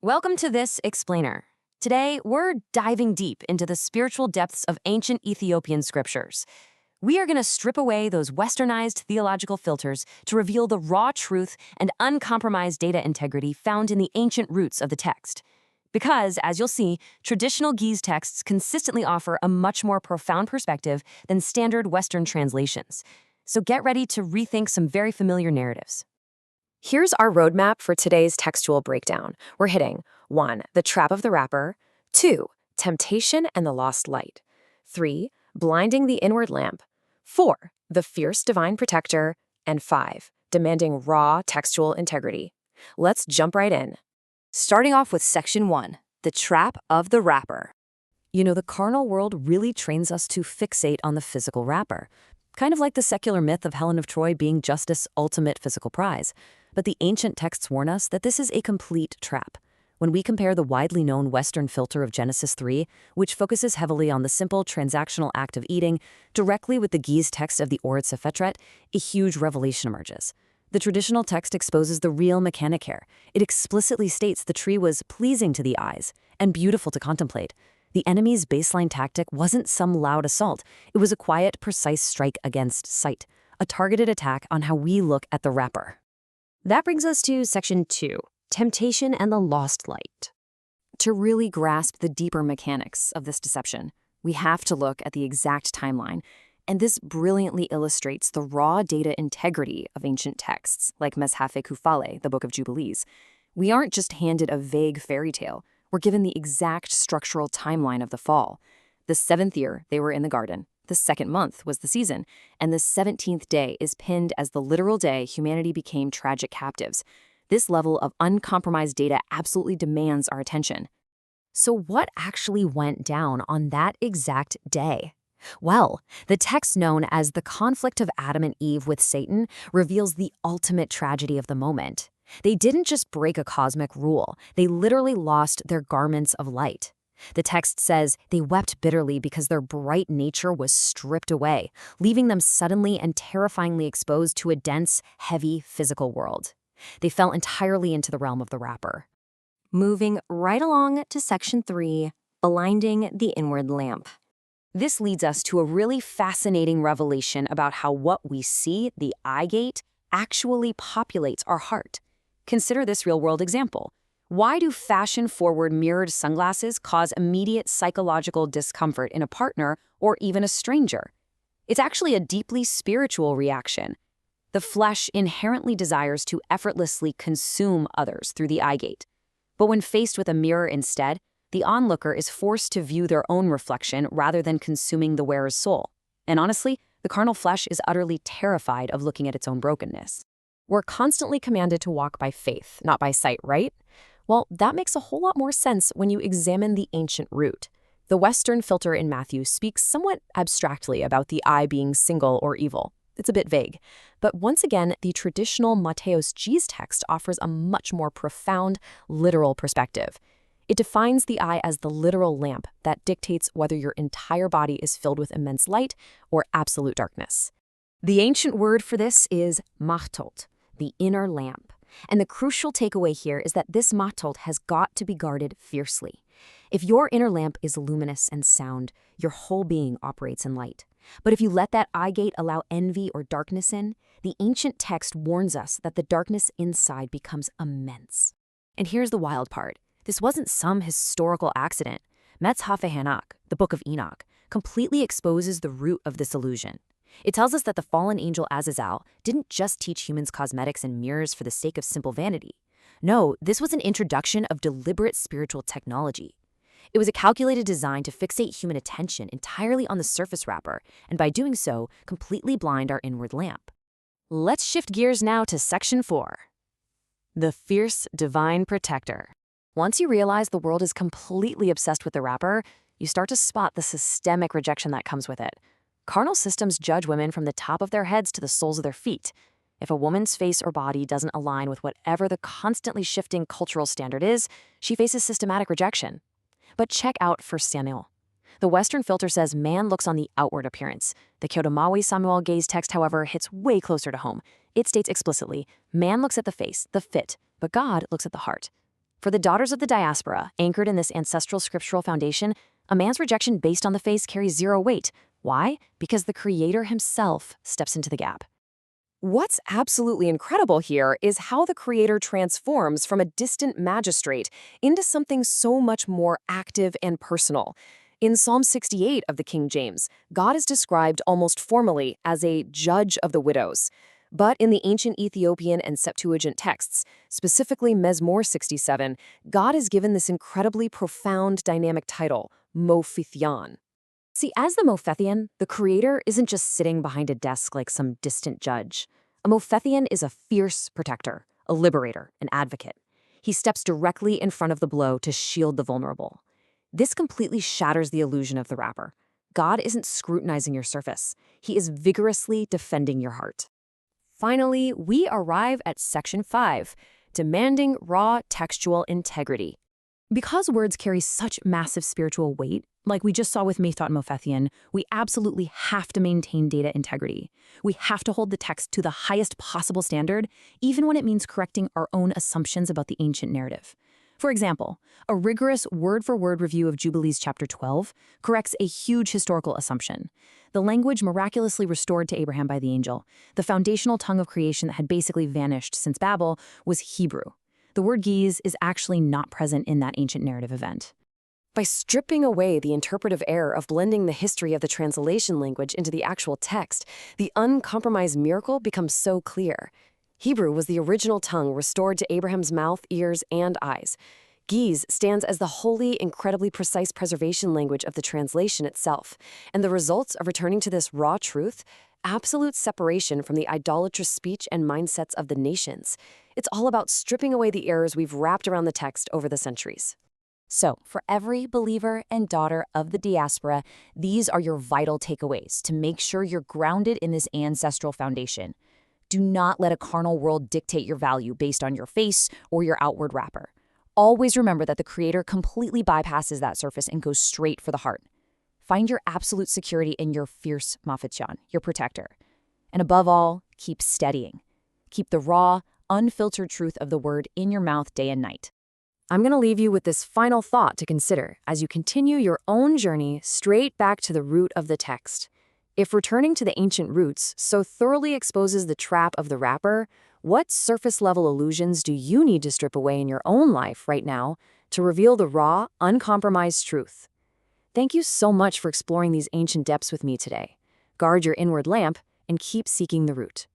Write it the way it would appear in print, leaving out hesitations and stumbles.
Welcome to this explainer. Today, we're diving deep into the spiritual depths of ancient Ethiopian scriptures. We are going to strip away those westernized theological filters to reveal the raw truth and uncompromised data integrity found in the ancient roots of the text. Because, as you'll see, traditional Ge'ez texts consistently offer a much more profound perspective than standard Western translations. So get ready to rethink some very familiar narratives. Here's our roadmap for today's textual breakdown. We're hitting 1. The trap of the rapper, 2. Temptation and the lost light, 3. Blinding the inward lamp, 4. The fierce divine protector, and 5. Demanding raw textual integrity. Let's jump right in. Starting off with Section 1, the trap of the wrapper. You know, the carnal world really trains us to fixate on the physical wrapper, kind of like the secular myth of Helen of Troy being justice's ultimate physical prize. But the ancient texts warn us that this is a complete trap. When we compare the widely known Western filter of Genesis 3, which focuses heavily on the simple transactional act of eating, directly with the Ge'ez text of the Orit Sephetret, a huge revelation emerges. The traditional text exposes the real mechanic here. It explicitly states the tree was pleasing to the eyes and beautiful to contemplate. The enemy's baseline tactic wasn't some loud assault. It was a quiet, precise strike against sight, a targeted attack on how we look at the wrapper. That brings us to Section 2, Temptation and the Lost Light. To really grasp the deeper mechanics of this deception, we have to look at the exact timeline, and this brilliantly illustrates the raw data integrity of ancient texts, like Meshafe Kufale, the Book of Jubilees. We aren't just handed a vague fairy tale, we're given the exact structural timeline of the fall. The 7th year, they were in the garden. The 2nd month was the season, and the 17th day is pinned as the literal day humanity became tragic captives. This level of uncompromised data absolutely demands our attention. So what actually went down on that exact day? Well, the text known as the conflict of Adam and Eve with Satan reveals the ultimate tragedy of the moment. They didn't just break a cosmic rule, they literally lost their garments of light. The text says they wept bitterly because their bright nature was stripped away, leaving them suddenly and terrifyingly exposed to a dense, heavy physical world. They fell entirely into the realm of the wrapper. Moving right along to Section 3, Blinding the Inward Lamp. This leads us to a really fascinating revelation about how what we see, the eye gate, actually populates our heart. Consider this real-world example. Why do fashion-forward mirrored sunglasses cause immediate psychological discomfort in a partner or even a stranger? It's actually a deeply spiritual reaction. The flesh inherently desires to effortlessly consume others through the eye gate. But when faced with a mirror instead, the onlooker is forced to view their own reflection rather than consuming the wearer's soul. And honestly, the carnal flesh is utterly terrified of looking at its own brokenness. We're constantly commanded to walk by faith, not by sight, right? Well, that makes a whole lot more sense when you examine the ancient root. The Western filter in Matthew speaks somewhat abstractly about the eye being single or evil. It's a bit vague. But once again, the traditional Matthäus Ge'ez text offers a much more profound, literal perspective. It defines the eye as the literal lamp that dictates whether your entire body is filled with immense light or absolute darkness. The ancient word for this is machtot, the inner lamp. And the crucial takeaway here is that this machtot has got to be guarded fiercely. If your inner lamp is luminous and sound, your whole being operates in light. But if you let that eye gate allow envy or darkness in, the ancient text warns us that the darkness inside becomes immense. And here's the wild part. This wasn't some historical accident. Meshafe Hanak, the Book of Enoch, completely exposes the root of this illusion. It tells us that the fallen angel Azazel didn't just teach humans cosmetics and mirrors for the sake of simple vanity. No, this was an introduction of deliberate spiritual technology. It was a calculated design to fixate human attention entirely on the surface wrapper, and by doing so, completely blind our inward lamp. Let's shift gears now to Section 4. The fierce divine protector. Once you realize the world is completely obsessed with the wrapper, you start to spot the systemic rejection that comes with it. Carnal systems judge women from the top of their heads to the soles of their feet. If a woman's face or body doesn't align with whatever the constantly shifting cultural standard is, she faces systematic rejection. But check out 1 Samuel. The Western filter says man looks on the outward appearance. The Kyoto Maui Samuel Ge'ez text, however, hits way closer to home. It states explicitly, man looks at the face, the fit, but God looks at the heart. For the daughters of the diaspora, anchored in this ancestral scriptural foundation, a man's rejection based on the face carries zero weight. Why? Because the Creator himself steps into the gap. What's absolutely incredible here is how the Creator transforms from a distant magistrate into something so much more active and personal. In Psalm 68 of the King James, God is described almost formally as a judge of the widows. But in the ancient Ethiopian and Septuagint texts, specifically Mezmor 67, God is given this incredibly profound dynamic title, Mophethion. See, as the Mophethion, the Creator isn't just sitting behind a desk like some distant judge. A Mophethion is a fierce protector, a liberator, an advocate. He steps directly in front of the blow to shield the vulnerable. This completely shatters the illusion of the rapper. God isn't scrutinizing your surface. He is vigorously defending your heart. Finally, we arrive at Section 5, demanding raw textual integrity. Because words carry such massive spiritual weight, like we just saw with Methot and Mophethion, we absolutely have to maintain data integrity. We have to hold the text to the highest possible standard, even when it means correcting our own assumptions about the ancient narrative. For example, a rigorous word-for-word review of Jubilees chapter 12 corrects a huge historical assumption. The language miraculously restored to Abraham by the angel, the foundational tongue of creation that had basically vanished since Babel, was Hebrew. The word giz is actually not present in that ancient narrative event. By stripping away the interpretive error of blending the history of the translation language into the actual text, the uncompromised miracle becomes so clear. Hebrew was the original tongue restored to Abraham's mouth, ears, and eyes. Giz stands as the holy, incredibly precise preservation language of the translation itself, and the results of returning to this raw truth, absolute separation from the idolatrous speech and mindsets of the nations. It's all about stripping away the errors we've wrapped around the text over the centuries. So, for every believer and daughter of the diaspora, these are your vital takeaways to make sure you're grounded in this ancestral foundation. Do not let a carnal world dictate your value based on your face or your outward wrapper. Always remember that the Creator completely bypasses that surface and goes straight for the heart. Find your absolute security in your fierce Mophethion, your protector. And above all, keep steadying. Keep the raw, unfiltered truth of the word in your mouth day and night. I'm going to leave you with this final thought to consider as you continue your own journey straight back to the root of the text. If returning to the ancient roots so thoroughly exposes the trap of the rapper, what surface-level illusions do you need to strip away in your own life right now to reveal the raw, uncompromised truth? Thank you so much for exploring these ancient depths with me today. Guard your inward lamp and keep seeking the root.